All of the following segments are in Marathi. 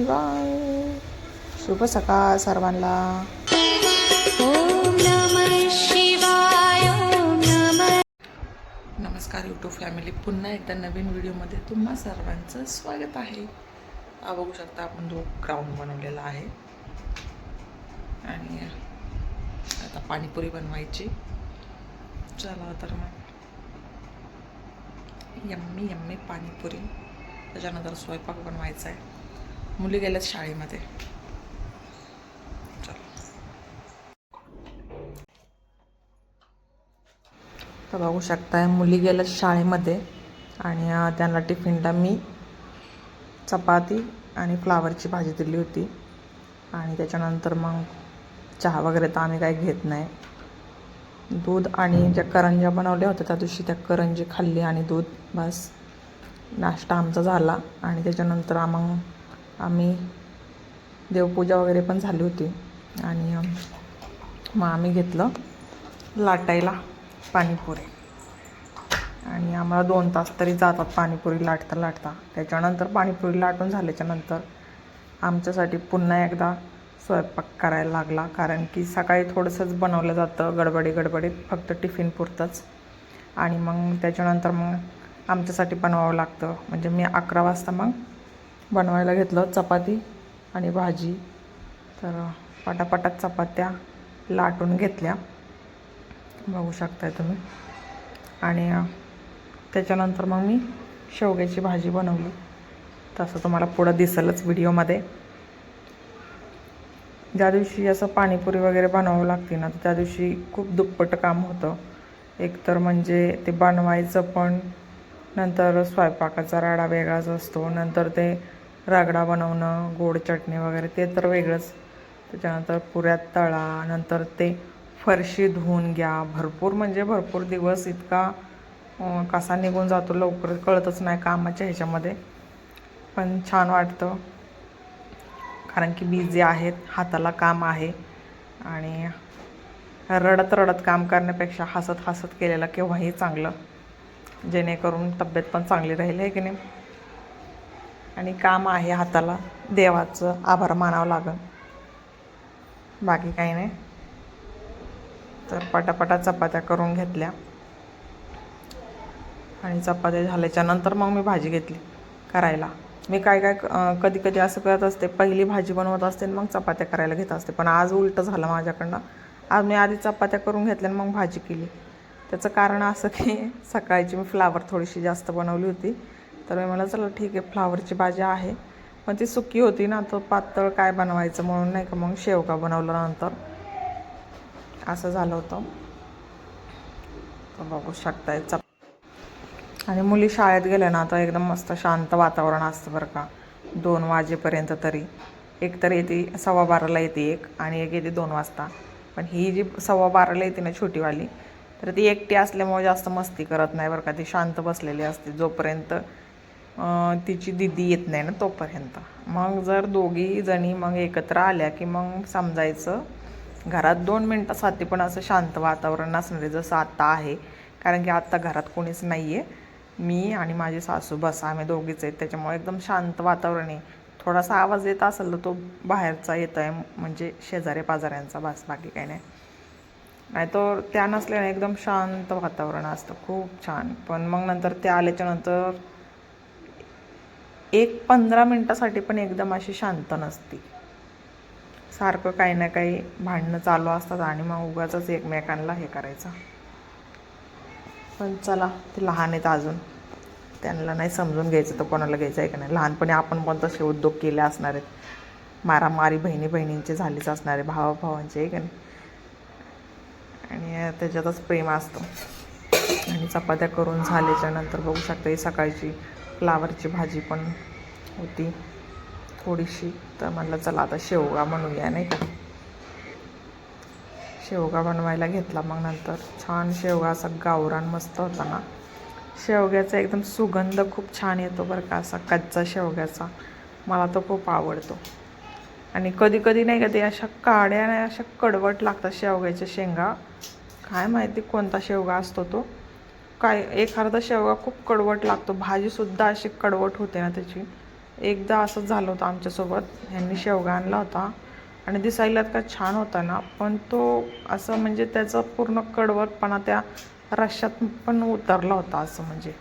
शिवाय. शुभ सकाळ सर्वांना. ओम नमः शिवाय. ओम नमः. नमस्कार यूट्यूब फॅमिली, पुन्हा एकदा नवीन व्हिडिओमध्ये तुम्हा सर्वांचं स्वागत आहे. बघू शकता आपण जो ग्राउंड बनवलेला आहे आणि आता पाणीपुरी बनवायची. चला तर मग यम्मी यम्मी पाणीपुरी. त्याच्यानंतर स्वयंपाक बनवायचा आहे. मुली गेल्यात शाळेमध्ये. तर बघू शकताय मुली गेल्यात शाळेमध्ये आणि त्यांना टिफिनला मी चपाती आणि फ्लावरची भाजी दिली होती. आणि त्याच्यानंतर मग चहा वगैरे तर आम्ही काही घेत नाही. दूध आणि ज्या करंज्या बनवल्या होत्या त्या दिवशी त्या करंजी खाल्ली आणि दूध, बस नाश्ता आमचा झाला. आणि त्याच्यानंतर मग आम्ही देवपूजा वगैरे पण झाली होती आणि मग आम्ही घेतलं लाटायला पाणीपुरी. आणि आम्हाला 2 तास तरी जातात पाणीपुरी लाटता लाटता. त्याच्यानंतर पाणीपुरी लाटून झाल्याच्यानंतर आमच्यासाठी पुन्हा एकदा स्वयंपाक करायला लागला, कारण की सकाळी थोडंसंच बनवलं जातं गडबडीत, फक्त टिफिन पुरतंच. आणि मग त्याच्यानंतर मग आमच्यासाठी बनवावं लागतं. म्हणजे मी 11 वाजता मग बनवायला घेतलं चपाती आणि भाजी. तर पटापटात चपात्या लाटून घेतल्या, बघू शकताय तुम्ही. आणि त्याच्यानंतर मग मी शेवग्याची भाजी बनवली. तसं तुम्हाला पुढं दिसेलच व्हिडिओमध्ये. ज्या दिवशी असं पाणीपुरी वगैरे बनवावं लागते ना, तर त्या दिवशी खूप दुप्पट काम होतं. एकतर म्हणजे ते बनवायचं पण, नंतर स्वयंपाकाचा राडा वेगळाच असतो, नंतर ते रगडा बनवणं, गोड चटणी वगैरे ते तर वेगळंच. त्याच्यानंतर पुऱ्यात तळा, नंतर ते फरशी धुवून घ्या. भरपूर दिवस इतका कसा निघून जातो लवकर कळतच नाही कामाच्या ह्याच्यामध्ये. पण छान वाटतं, कारण की बिझी आहेत, हाताला काम आहे. आणि रडत काम करण्यापेक्षा हसत केलेलं केव्हाही चांगलं, जेणेकरून तब्येत पण चांगली राहील, आहे की नाही. आणि काम आहे हाताला, देवाचं आभार मानावं लागेल, बाकी काही नाही. तर पटापटा चपात्या करून घेतल्या आणि चपात्या झाल्याच्या नंतर मग मी भाजी घेतली करायला. मी कधी असं करत असते, पहिली भाजी बनवत असते आणि मग चपात्या करायला घेत असते. पण आज उलटं झालं माझ्याकडनं. आज मी आधी चपात्या करून घेतल्या आणि मग भाजी केली. त्याचं कारण असं की सकाळची मी फ्लावर थोडीशी जास्त बनवली होती, तर मी म्हटलं चला ठीक आहे, फ्लावरची भाजी आहे, पण ती सुकी होती ना, तर पातळ काय बनवायचं म्हणून नाही का मग शेवगा बनवलं नंतर. असं झालं होतं. तर बघू शकताय आणि मुली शाळेत गेल्या ना, तर एकदम मस्त शांत वातावरण असतं बरं का, 2 वाजेपर्यंत तरी. एक तर येते 12:15 येते एक, आणि एक येते 2 वाजता. पण ही जी 12:15 येते ना छोटीवाली, तर ती एकटी असल्यामुळे जास्त मस्ती करत नाही बरं का. ती शांत बसलेली असते जोपर्यंत तिची दिदी येत नाही ना तोपर्यंत. मग जर दोघी जणी मग एकत्र आल्या की मग समजायचं घरात 2 मिनटासाठी पण असं शांत वातावरण नसणार आहे, जसं आत्ता आहे. कारण की आत्ता घरात कोणीच नाही आहे, मी आणि माझी सासू, बस आम्ही दोघीच आहेत. त्याच्यामुळे एकदम शांत वातावरण आहे. थोडासा आवाज येत असेल तर तो बाहेरचा येत आहे, म्हणजे शेजारी पाजाऱ्यांचा, बस बाकी काही नाही. नाही तर त्या नसल्याने एकदम शांत वातावरण असतं, खूप छान. पण मग नंतर त्या आल्याच्यानंतर 15 मिनटासाठी पण एकदम अशी शांत नसते. सारखं काही ना काही भांडणं चालू असतात आणि मग उगाचच एकमेकांना हे करायचं. पण चला, ते लहान आहेत अजून, त्यांना नाही समजून घ्यायचं तर कोणाला घ्यायचं आहे का नाही. लहानपणी आपण पण तसे उद्योग केले असणार आहेत, मारामारी बहिणींचे झालीच असणार आहे, भावाभावांचे, आहे का नाही. आणि त्याच्यातच प्रेम असतं. आणि चपात्या करून झाल्याच्यानंतर बघू शकता ही सकाळची फ्लावरची भाजी पण होती थोडीशी. तर म्हटलं चला आता शेवगा बनवूया, नाही का. शेवगा बनवायला घेतला. मग नंतर छान शेवगा असा गावरान मस्त होता ना. शेवग्याचा एकदम सुगंध खूप छान येतो बरं का, असा कच्चा शेवग्याचा. मला तो खूप आवडतो. आणि कधी नाही का ते अशा काड्या नाही, अशा कडवट लागतात शेवग्याच्या शेंगा. काय माहिती कोणता शेवगा असतो तो. एखादा शेवगा खूप कडवट लागतो, भाजीसुद्धा अशी कडवट होते ना त्याची. एकदा असंच झालं होतं आमच्यासोबत. ह्यांनी शेवगा आणला होता आणि दिसायला इतका छान होता ना, पण तो असं म्हणजे त्याचा पूर्ण कडवटपणा त्या रश्श्यात पण उतरला होता. असं म्हणजे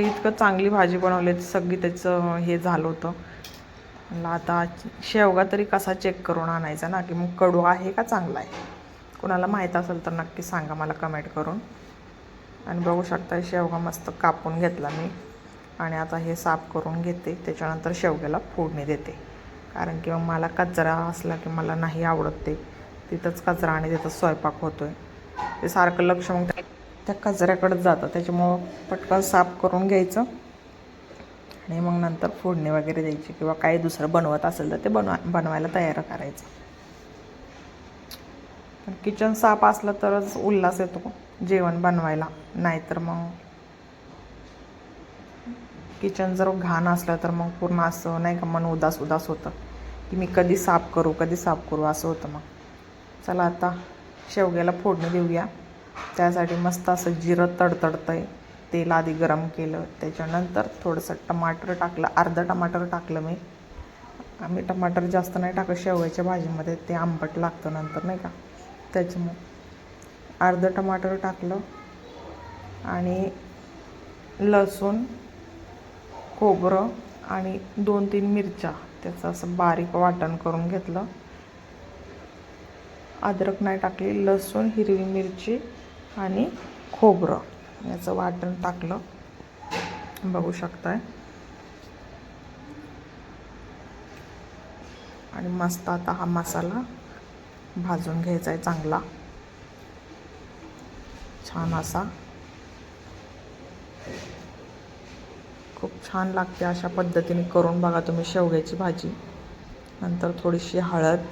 इतकं चांगली भाजी बनवली, सगळी त्याचं हे झालं होतं. म्हणलं आता शेवगा तरी कसा चेक करून आणायचा ना, की मग कडू आहे का चांगला आहे. कुणाला माहीत असेल तर नक्की सांगा मला कमेंट करून. आणि बघू शकता शेवगा मस्त कापून घेतला मी आणि आता हे साफ करून घेते. त्याच्यानंतर शेवग्याला फोडणी देते, कारण की मग मला कचरा असला की मला नाही आवडत ते. तिथंच कचरा आणि तिथंच स्वयंपाक होतो आहे. ते सारखं लक्ष मग त्या कचऱ्याकडेच जातं. त्याच्यामुळं पटकन साफ करून घ्यायचं आणि मग नंतर फोडणी वगैरे द्यायची, किंवा काही दुसरं बनवत असेल तर ते बनवायला तयार करायचं. पण किचन साफ असलं तरच उल्हास येतो जेवण बनवायला, नाहीतर मग किचन जर घाण असलं तर मग पूर्ण असं नाही का मन उदास होतं, की मी कधी साफ करू असं होतं. मग चला आता शेवग्याला फोडणी देऊया. त्यासाठी मस्त असं जिरं तडतडतं आहे. तेल आधी गरम केलं, त्याच्यानंतर थोडंसं टमाटर टाकलं, अर्धा टमाटर टाकलं मी. आम्ही टमाटर जास्त नाही टाकत शेवग्याच्या भाजीमध्ये, ते आंबट लागतं नंतर नाही का, त्याच्यामुळे अर्धं टमाटर टाकलं आणि लसूण, खोबरं आणि 2-3 मिरच्या त्याचं असं बारीक वाटण करून घेतलं. अद्रक नाही टाकली, लसूण, हिरवी मिरची आणि खोबरं याचं वाटण टाकलं, बघू शकताय. आणि मस्त आता हा मसाला भाजून घ्यायचा आहे चांगला, छान असा. खूप छान लागते. अशा पद्धतीने करून बघा तुम्ही शेवग्याची भाजी. नंतर थोडीशी हळद,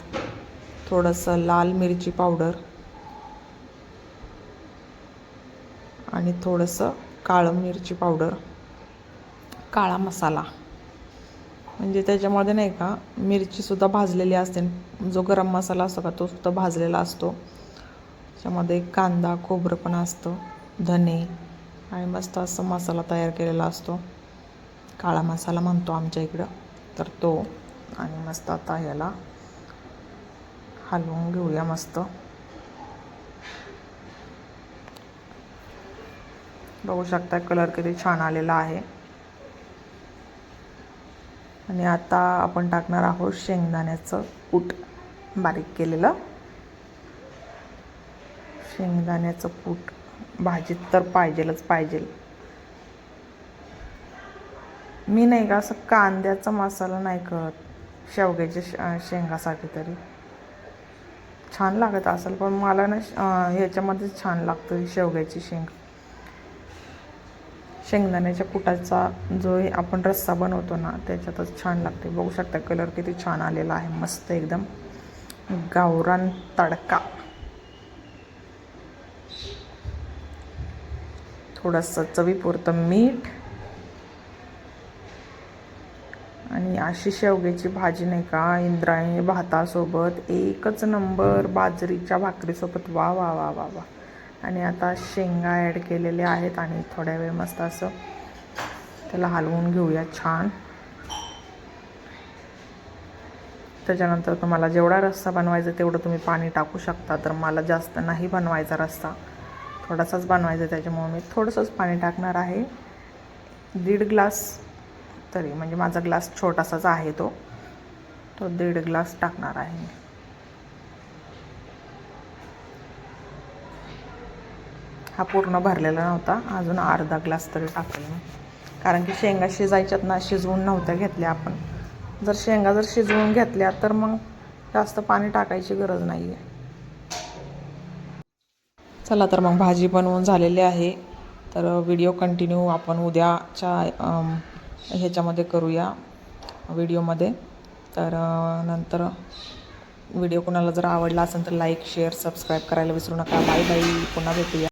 थोडंसं लाल मिरची पावडर आणि थोडंसं काळं मिरची पावडर, काळा मसाला. म्हणजे त्याच्यामध्ये नाही का मिरचीसुद्धा भाजलेली असते. जो गरम मसाला असतो का तो सुद्धा भाजलेला असतो. त्याच्यामध्ये कांदा, खोबरं पण असतं, धने आणि मस्त असं मसाला तयार केलेला असतो. काळा मसाला म्हणतो आमच्या इकडं तर तो. आणि मस्त आता याला हलवून घेऊया मस्त. बघू शकता कलर किती छान आलेला आहे. आणि आता आपण टाकणार आहोत शेंगदाण्याचं कूट, बारीक केलेलं शेंगदाण्याचं कूट. भाजीत तर पाहिजे. मी नाही का असं कांद्याचा मसाला नाही करत शेवग्याच्या शेंगासाठी, तरी छान लागत असेल पण मला ना ह्याच्यामध्येच छान लागतं शेवग्याची शेंगदाण्याच्या कुटाचा जो आपण रस्सा बनवतो ना त्याच्यातच छान लागते. बघू शकता कलर किती छान आलेला आहे, मस्त एकदम गावरान तडका. थोडंसं चवीपुरतं मीठ आणि अशी शेवग्याची भाजी नाही का इंद्रायणी भातासोबत एकच नंबर, बाजरीच्या भाकरीसोबत वा वा वा वा वा. आणि आता शेंगा ॲड केलेले आहेत आणि थोड्या वेळ मस्त असं त्याला हलवून घेऊया छान. त्याच्यानंतर तुम्हाला जेवढा रस्सा बनवायचा तेवढं तुम्ही पाणी टाकू शकता. तर मला जास्त नाही बनवायचा रस्सा, थोडासाच बनवायचा, त्याच्यामुळे मी थोडंसंच पाणी टाकणार आहे. 1.5 ग्लास तरी, म्हणजे माझा ग्लास छोटासाच आहे तो 1.5 ग्लास टाकणार आहे. हा पूर्ण भरलेला नव्हता, अजून अर्धा ग्लास तरी टाकेल मी, कारण की शेंगा शिजायच्यात ना, शिजवून नव्हत्या घेतल्या आपण. जर शेंगा शिजवून घेतल्या तर मग जास्त पाणी टाकायची गरज नाही आहे. चला तर मग भाजी बनवून झालेली आहे. तर व्हिडिओ कंटिन्यू आपण उद्याच्या ह्याच्यामध्ये करूया व्हिडिओमध्ये. तर नंतर व्हिडिओ कोणाला जर आवडला असेल तर लाईक, शेअर, सबस्क्राईब करायला विसरू नका. बाय बाय, पुन्हा भेटूया.